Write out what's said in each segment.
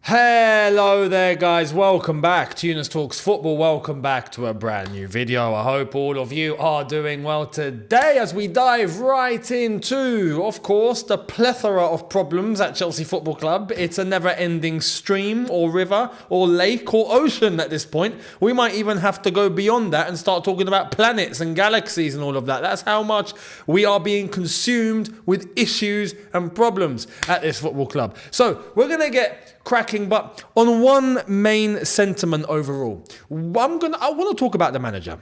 Hello there guys, welcome back to Younes Talks Football, welcome back to a brand new video. I hope all of you are doing well today as we dive right into, of course, the plethora of problems at Chelsea Football Club. It's a never-ending stream or river or lake or ocean at this point. We might even have to go beyond that and start talking about planets and galaxies and all of that. That's how much we are being consumed with issues and problems at this football club. So we're going to get cracking, but on one main sentiment overall, I want to talk about the manager.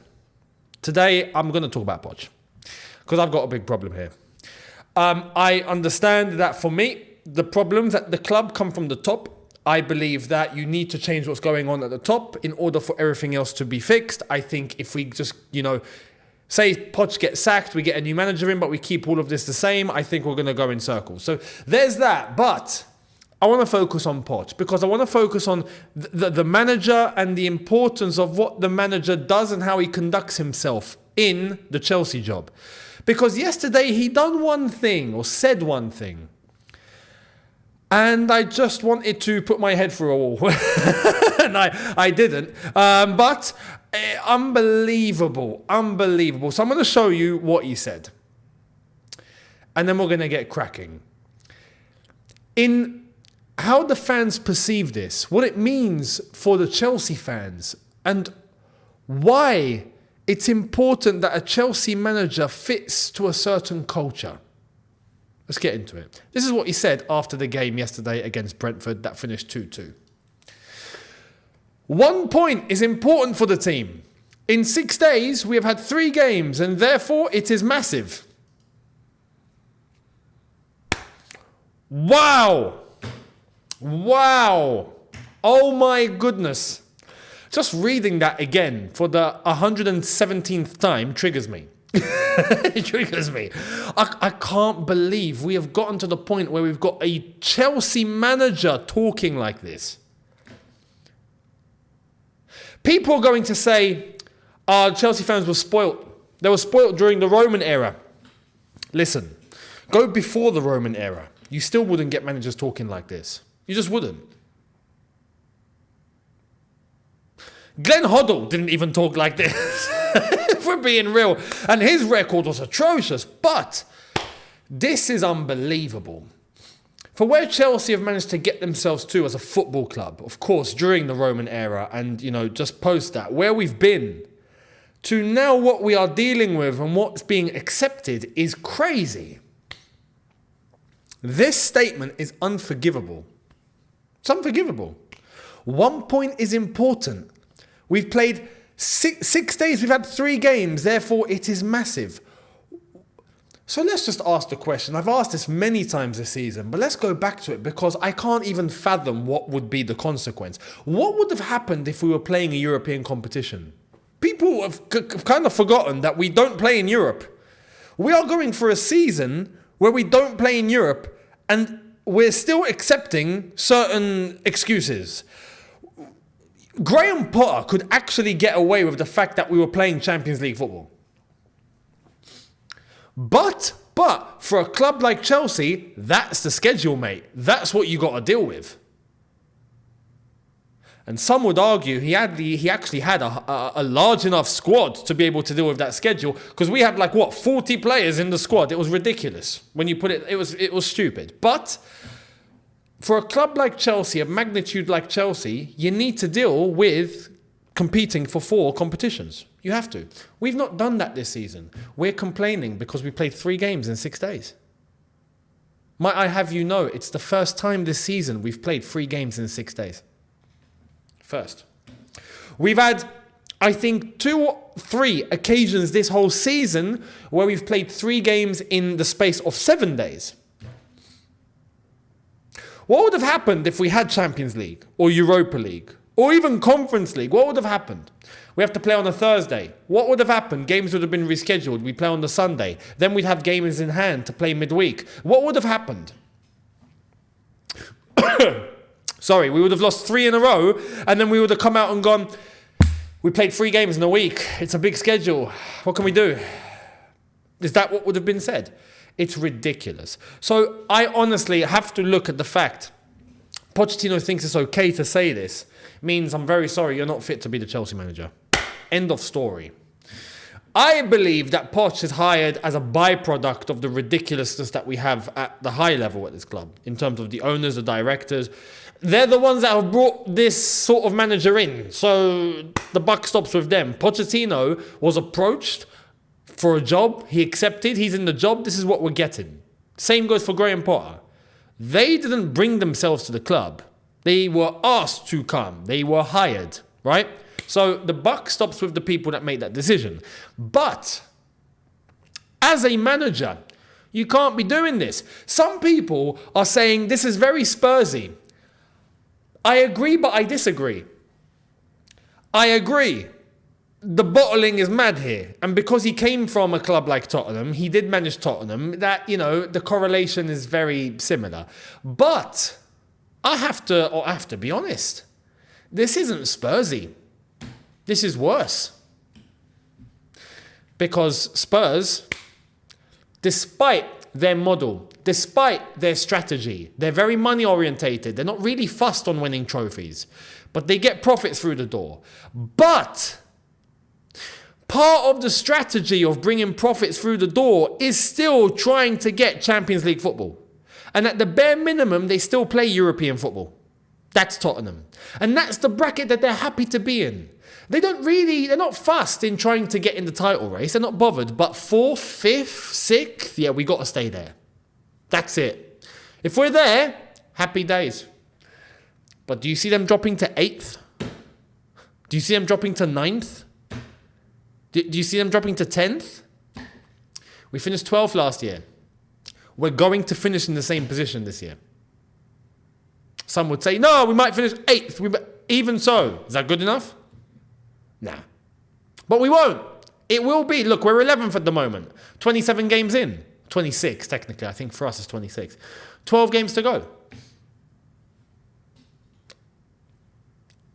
Today, I'm going to talk about Poch because I've got a big problem here. I understand that for me, the problems at the club come from the top. I believe that you need to change what's going on at the top in order for everything else to be fixed. I think if we just, say Poch gets sacked, we get a new manager in, but we keep all of this the same, I think we're going to go in circles. So there's that, but I want to focus on Poch because I want to focus on the manager and the importance of what the manager does and how he conducts himself in the Chelsea job. Because yesterday he done one thing or said one thing and I just wanted to put my head through a wall and I didn't. But unbelievable. So I'm going to show you what he said and then we're going to get cracking. In how the fans perceive this, what it means for the Chelsea fans, and why it's important that a Chelsea manager fits to a certain culture. Let's get into it. This is what he said after the game yesterday against Brentford that finished 2-2. 1 point is important for the team. In 6 days, we have had 3 games, and therefore it is massive. Wow! Oh my goodness. Just reading that again for the 117th time triggers me. It triggers me. I can't believe we have gotten to the point where we've got a Chelsea manager talking like this. People are going to say, Chelsea fans were spoilt. They were spoilt during the Roman era. Listen, go before the Roman era. You still wouldn't get managers talking like this. You just wouldn't. Glenn Hoddle didn't even talk like this, if we're being real. And his record was atrocious. But this is unbelievable. For where Chelsea have managed to get themselves to as a football club, of course, during the Roman era and, just post that, where we've been, to now what we are dealing with and what's being accepted is crazy. This statement is unforgivable. It's unforgivable. 1 point is important. We've played 6 days. We've had 3 games. Therefore, it is massive. So let's just ask the question. I've asked this many times this season, but let's go back to it because I can't even fathom what would be the consequence. What would have happened if we were playing a European competition? People have kind of forgotten that we don't play in Europe. We are going for a season where we don't play in Europe and we're still accepting certain excuses. Graham Potter could actually get away with the fact that we were playing Champions League football. But for a club like Chelsea, that's the schedule, mate. That's what you got to deal with. And some would argue he actually had a large enough squad to be able to deal with that schedule because we had 40 players in the squad. It was ridiculous. When you put it, it was stupid. But for a club like Chelsea, a magnitude like Chelsea, you need to deal with competing for 4 competitions. You have to. We've not done that this season. We're complaining because we played 3 games in 6 days. Might I have you know, it's the first time this season we've played 3 games in 6 days. First. We've had, I think, 2 or 3 occasions this whole season where we've played 3 games in the space of 7 days. What would have happened if we had Champions League or Europa League or even Conference League? What would have happened? We have to play on a Thursday. What would have happened? Games would have been rescheduled. We play on the Sunday. Then we'd have games in hand to play midweek. What would have happened? Sorry, we would have lost 3 in a row and then we would have come out and gone, we played 3 games in a week. It's a big schedule. What can we do? Is that what would have been said? It's ridiculous. So I honestly have to look at the fact Pochettino thinks it's okay to say this means, I'm very sorry, you're not fit to be the Chelsea manager. End of story. I believe that Poch is hired as a byproduct of the ridiculousness that we have at the high level at this club, in terms of the owners, the directors. They're the ones that have brought this sort of manager in. So the buck stops with them. Pochettino was approached for a job. He accepted. He's in the job. This is what we're getting. Same goes for Graham Potter. They didn't bring themselves to the club. They were asked to come. They were hired, right? So the buck stops with the people that made that decision. But as a manager, you can't be doing this. Some people are saying this is very Spursy. I agree, but I disagree. I agree. The bottling is mad here. And because he came from a club like Tottenham, he did manage Tottenham, that, the correlation is very similar. But I have to be honest. This isn't Spursy. This is worse. Because Spurs, despite their model, despite their strategy, they're very money orientated. They're not really fussed on winning trophies, but they get profits through the door. But part of the strategy of bringing profits through the door is still trying to get Champions League football. And at the bare minimum, they still play European football. That's Tottenham. And that's the bracket that they're happy to be in. They're not fussed in trying to get in the title race. They're not bothered. But 4th, 5th, 6th, yeah, we got to stay there. That's it. If we're there, happy days. But do you see them dropping to 8th? Do you see them dropping to 9th? Do you see them dropping to 10th? We finished 12th last year. We're going to finish in the same position this year. Some would say, no, we might finish 8th. Even so, is that good enough? Nah. But we won't. It will be. Look, we're 11th at the moment. 27 games in. 26, technically. I think for us it's 26. 12 games to go.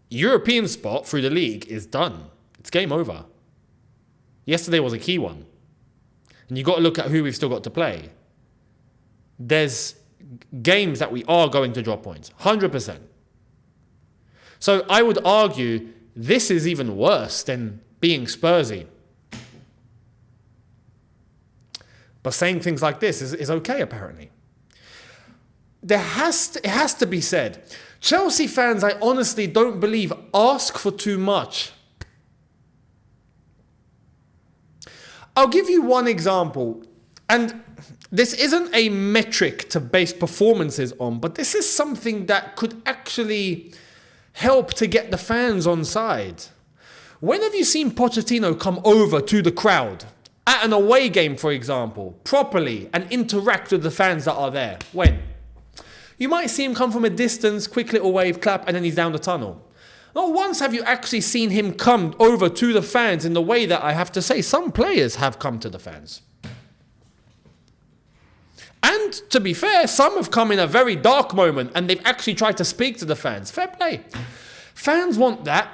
European spot through the league is done. It's game over. Yesterday was a key one. And you've got to look at who we've still got to play. There's games that we are going to drop points. 100%. So I would argue this is even worse than being Spursy. But saying things like this is okay, apparently. It has to be said. Chelsea fans, I honestly don't believe, ask for too much. I'll give you one example. And this isn't a metric to base performances on, but this is something that could actually help to get the fans on side. When have you seen Pochettino come over to the crowd at an away game, for example, properly and interact with the fans that are there? When? You might see him come from a distance, quick little wave, clap, and then he's down the tunnel. Not once have you actually seen him come over to the fans in the way that I have to say some players have come to the fans. And to be fair, some have come in a very dark moment and they've actually tried to speak to the fans. Fair play. Fans want that.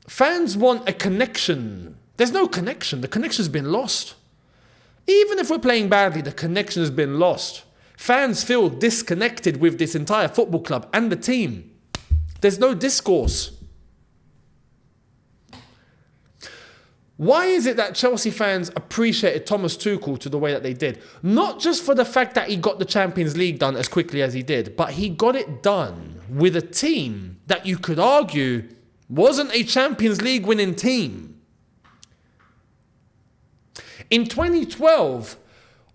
Fans want a connection. There's no connection. The connection's been lost. Even if we're playing badly, the connection has been lost. Fans feel disconnected with this entire football club and the team. There's no discourse. Why is it that Chelsea fans appreciated Thomas Tuchel to the way that they did? Not just for the fact that he got the Champions League done as quickly as he did, but he got it done with a team that you could argue wasn't a Champions League winning team. In 2012,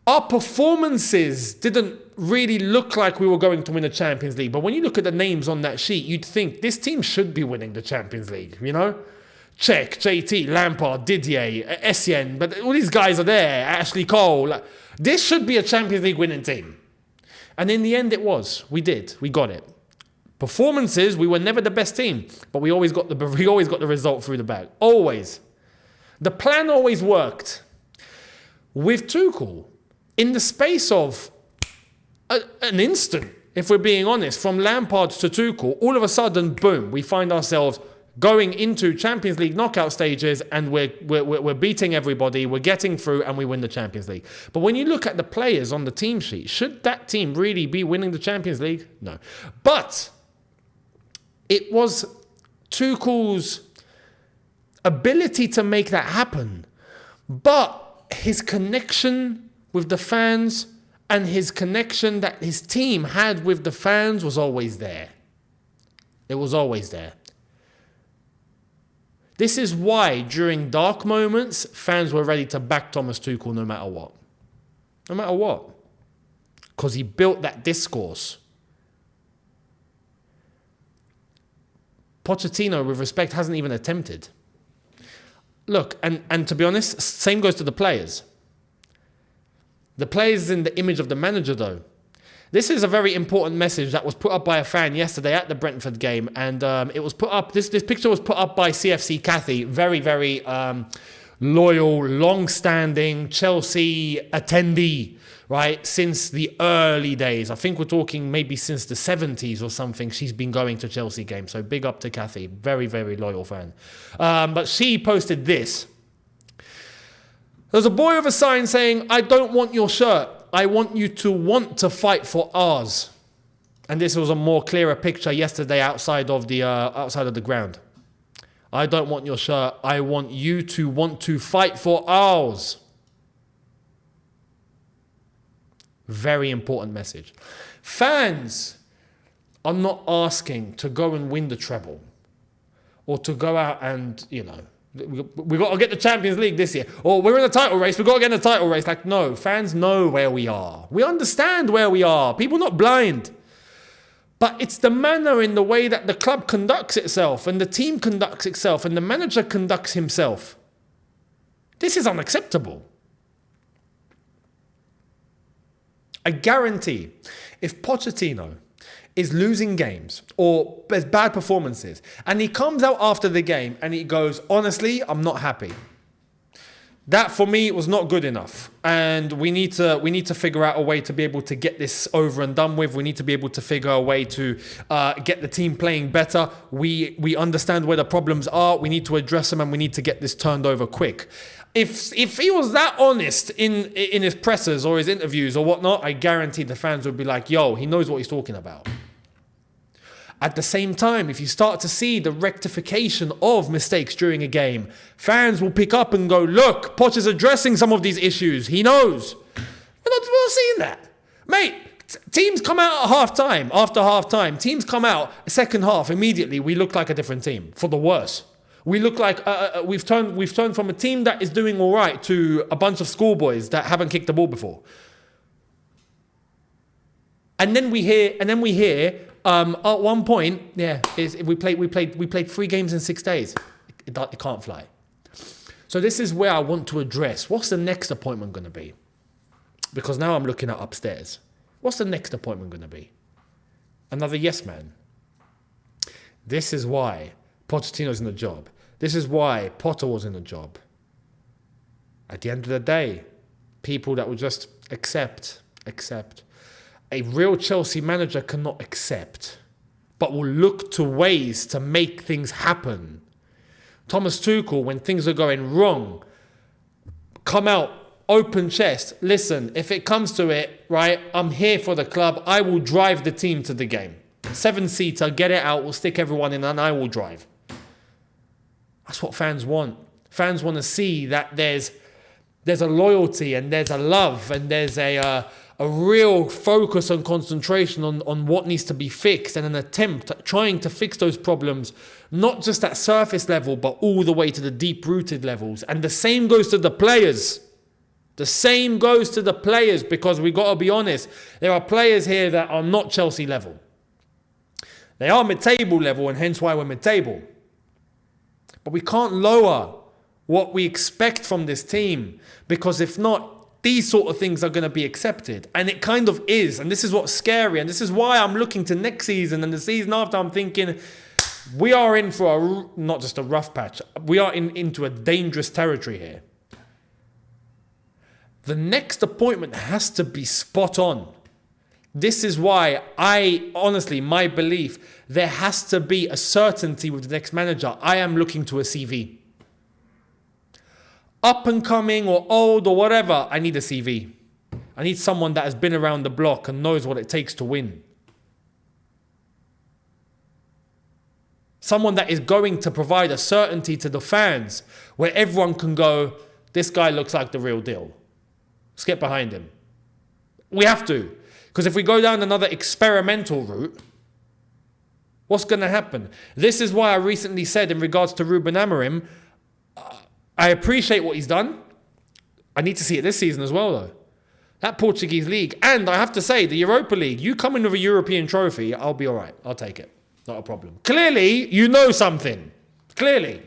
our performances didn't really look like we were going to win a Champions League. But when you look at the names on that sheet, you'd think this team should be winning the Champions League, you know? Cech, JT, Lampard, Didier, Essien, but all these guys are there, Ashley Cole. This should be a Champions League winning team. And in the end it was. We got it. Performances, we were never the best team, but we always got the result through the bag. Always. The plan always worked. With Tuchel, in the space of an instant, if we're being honest, from Lampard to Tuchel, all of a sudden, boom, we find ourselves going into Champions League knockout stages and we're beating everybody, we're getting through and we win the Champions League. But when you look at the players on the team sheet, should that team really be winning the Champions League? No. But It was Tuchel's ability to make that happen. But his connection with the fans and his connection that his team had with the fans was always there. It was always there. This is why during dark moments, fans were ready to back Thomas Tuchel no matter what. No matter what. Because he built that discourse. Pochettino, with respect, hasn't even attempted. Look, and to be honest, same goes to the players. The players in the image of the manager, though. This is a very important message that was put up by a fan yesterday at the Brentford game. And it was put up, this picture was put up by CFC Cathy. Very, very loyal, long-standing Chelsea attendee, right? Since the early days. I think we're talking maybe since the 70s or something. She's been going to Chelsea games. So big up to Cathy. Very, very loyal fan. But she posted this. There's a boy with a sign saying, "I don't want your shirt. I want you to want to fight for ours." And this was a more clearer picture yesterday outside of the ground. I don't want your shirt. I want you to want to fight for ours. Very important message. Fans are not asking to go and win the treble or to go out and, we got to get the Champions League this year. Or we're in a title race. We've got to get in a title race. Like, no, fans know where we are. We understand where we are. People are not blind. But it's the manner in the way that the club conducts itself and the team conducts itself and the manager conducts himself. This is unacceptable. I guarantee if Pochettino is losing games or there's bad performances and he comes out after the game and he goes, "Honestly, I'm not happy. That for me was not good enough. And we need to figure out a way to be able to get this over and done with. We need to be able to figure a way to get the team playing better. We understand where the problems are. We need to address them and we need to get this turned over quick." If he was that honest in his pressers or his interviews or whatnot, I guarantee the fans would be like, "Yo, he knows what he's talking about." At the same time, if you start to see the rectification of mistakes during a game, fans will pick up and go, "Look, Poch is addressing some of these issues. He knows." We're not seeing that. Mate, teams come out at half-time, after half-time. Teams come out, second half, immediately we look like a different team, for the worse. We look like we've turned from a team that is doing all right to a bunch of schoolboys that haven't kicked the ball before. And then we hear at one point, we played 3 games in 6 days. It can't fly. So this is where I want to address. What's the next appointment going to be? Because now I'm looking at upstairs. What's the next appointment going to be? Another yes man. This is why Pochettino's in the job. This is why Potter was in the job. At the end of the day, people that will just accept. A real Chelsea manager cannot accept, but will look to ways to make things happen. Thomas Tuchel, when things are going wrong, come out, open chest. Listen, if it comes to it, right, I'm here for the club. I will drive the team to the game. 7-seater, get it out, we'll stick everyone in and I will drive. That's what fans want. Fans want to see that there's a loyalty and there's a love and there's a real focus and concentration on what needs to be fixed and an attempt at trying to fix those problems, not just at surface level, but all the way to the deep-rooted levels. And the same goes to the players. The same goes to the players because we got to be honest. There are players here that are not Chelsea level. They are mid-table level and hence why we're mid-table. But we can't lower what we expect from this team because if not, these sort of things are going to be accepted. And it kind of is. And this is what's scary. And this is why I'm looking to next season and the season after. I'm thinking we are in for not just a rough patch. We are into a dangerous territory here. The next appointment has to be spot on. This is why my belief, there has to be a certainty with the next manager. I am looking to a CV. Up and coming or old or whatever, I need a CV. I need someone that has been around the block and knows what it takes to win. someone that is going to provide a certainty to the fans where everyone can go, this guy looks like the real deal. Let's get behind him. We have to. Because if we go down another experimental route, what's going to happen? This is why I recently said in regards to Ruben Amorim, I appreciate what he's done. I need to see it this season as well, though. That Portuguese league, and I have to say, the Europa League, you come in with a European trophy, I'll be all right. I'll take it. Not a problem. Clearly, you know something. Clearly.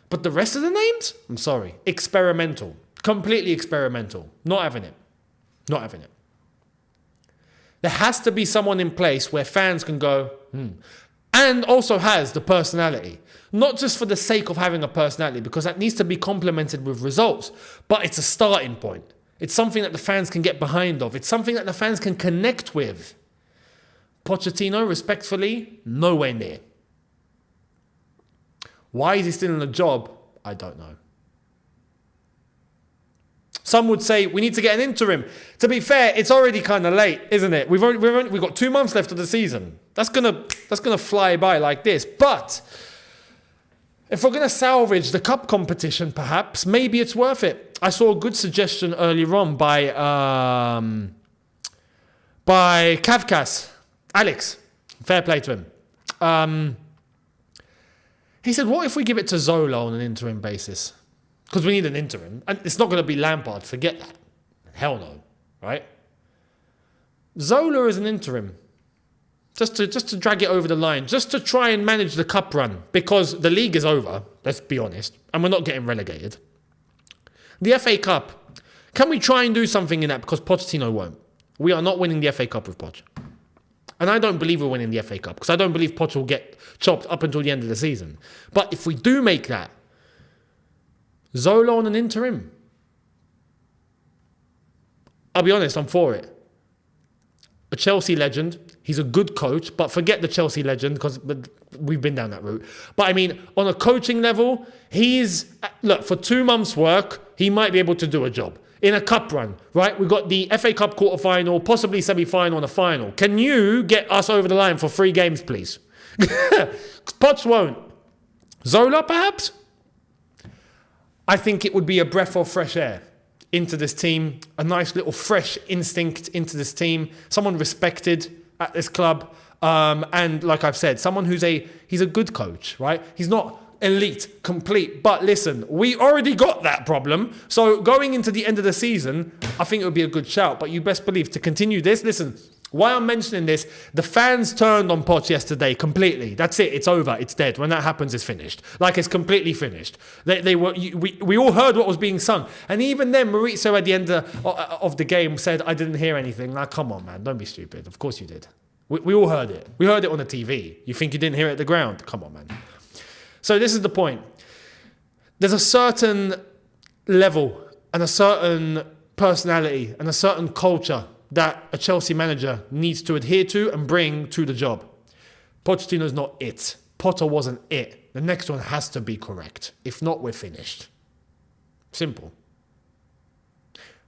But the rest of the names? I'm sorry. Experimental. Completely experimental. Not having it. Not having it. There has to be someone in place where fans can go, and also has the personality. Not just for the sake of having a personality, because that needs to be complemented with results, but it's a starting point. It's something that the fans can get behind of. It's something that the fans can connect with. Pochettino, respectfully, nowhere near. Why is he still in the job? I don't know. Some would say we need to get an interim. To be fair, it's already kind of late, isn't it? We've got 2 months left of the season. That's gonna fly by like this. But if we're gonna salvage the cup competition, perhaps maybe it's worth it. I saw a good suggestion earlier on by Kavkas, Alex. Fair play to him. He said, "What if we give it to Zola on an interim basis? Because we need an interim, and it's not going to be Lampard. Forget that. Hell no, right? Zola is an interim, just to drag it over the line, just to try and manage the cup run, because the league is over. Let's be honest, and we're not getting relegated. The FA Cup, can we try and do something in that? Because Pochettino won't. We are not winning the FA Cup with Poch. And I don't believe we're winning the FA Cup, because I don't believe Poch will get chopped up until the end of the season. But if we do make that, Zola on an interim, I'll be honest, I'm for it. A Chelsea legend. He's a good coach, but forget the Chelsea legend because we've been down that route. But I mean, on a coaching level, look, for 2 months' work, he might be able to do a job. In a cup run, right? We've got the FA Cup quarter-final, possibly semi-final and a final. Can you get us over the line for 3 games, please? Poch won't. Zola, perhaps? I think it would be a breath of fresh air into this team, a nice little fresh instinct into this team, someone respected at this club, and like I've said, someone he's a good coach, right? He's not elite, complete, but listen, we already got that problem, so going into the end of the season, I think it would be a good shout, but you best believe to continue this, listen, why I'm mentioning this, the fans turned on Poch yesterday completely. That's it. It's over. It's dead. When that happens, it's finished. Like, it's completely finished. We all heard what was being sung. And even then, Maurizio at the end of the game said, I didn't hear anything. Like, come on, man. Don't be stupid. Of course you did. We all heard it. We heard it on the TV. You think you didn't hear it at the ground? Come on, man. So this is the point. There's a certain level and a certain personality and a certain culture that a Chelsea manager needs to adhere to and bring to the job. Pochettino's not it. Potter wasn't it. The next one has to be correct. If not, we're finished. Simple.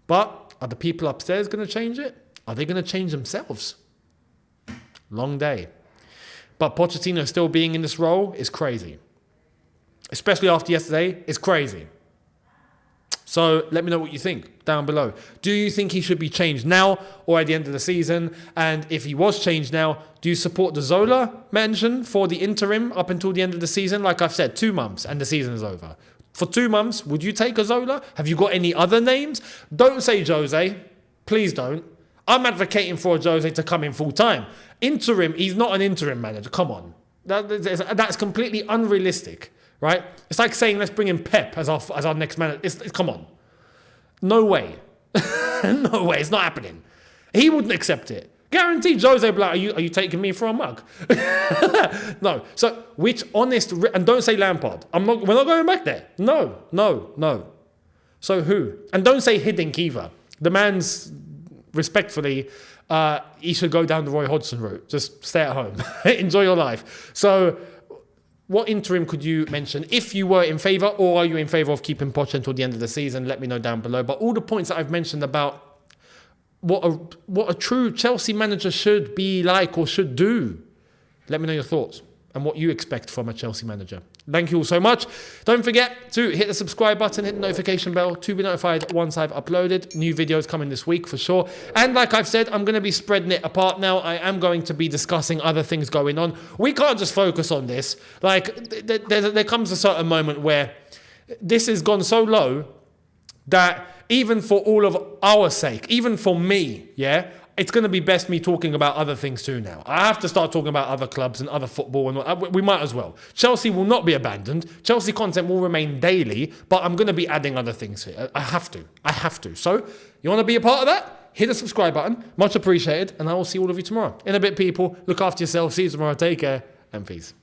But are the people upstairs going to change it? Are they going to change themselves? Long day. But Pochettino still being in this role is crazy. Especially after yesterday, it's crazy. So let me know what you think down below. Do you think he should be changed now or at the end of the season? And if he was changed now, do you support the Zola mention for the interim up until the end of the season? Like I've said, 2 months and the season is over. For 2 months, would you take a Zola? Have you got any other names? Don't say Jose. Please don't. I'm advocating for Jose to come in full time. Interim, he's not an interim manager. Come on. That's completely unrealistic. Right? It's like saying, let's bring in Pep as our next manager. Come on. No way. No way. It's not happening. He wouldn't accept it. Guaranteed Jose would be like, are you taking me for a mug? No. So, which honest... And don't say Lampard. We're not going back there. No. So who? And don't say Hiddink either. The man's, respectfully, he should go down the Roy Hodgson route. Just stay at home. Enjoy your life. So... what interim could you mention if you were in favour, or are you in favour of keeping Poch until the end of the season? Let me know down below. But all the points that I've mentioned about what a true Chelsea manager should be like or should do, let me know your thoughts. and what you expect from a Chelsea manager. Thank you all so much. Don't forget to hit the subscribe button, hit the notification bell to be notified once I've uploaded. New videos coming this week for sure. And like I've said, I'm going to be spreading it apart now. I am going to be discussing other things going on. We can't just focus on this. Like, there comes a certain moment where this has gone so low that even for all of our sake, even for me, yeah, it's going to be best me talking about other things too now. I have to start talking about other clubs and other football, and we might as well. Chelsea will not be abandoned. Chelsea content will remain daily, but I'm going to be adding other things here. I have to. So, you want to be a part of that? Hit the subscribe button. Much appreciated, and I will see all of you tomorrow. In a bit, people. Look after yourself. See you tomorrow. Take care, and peace.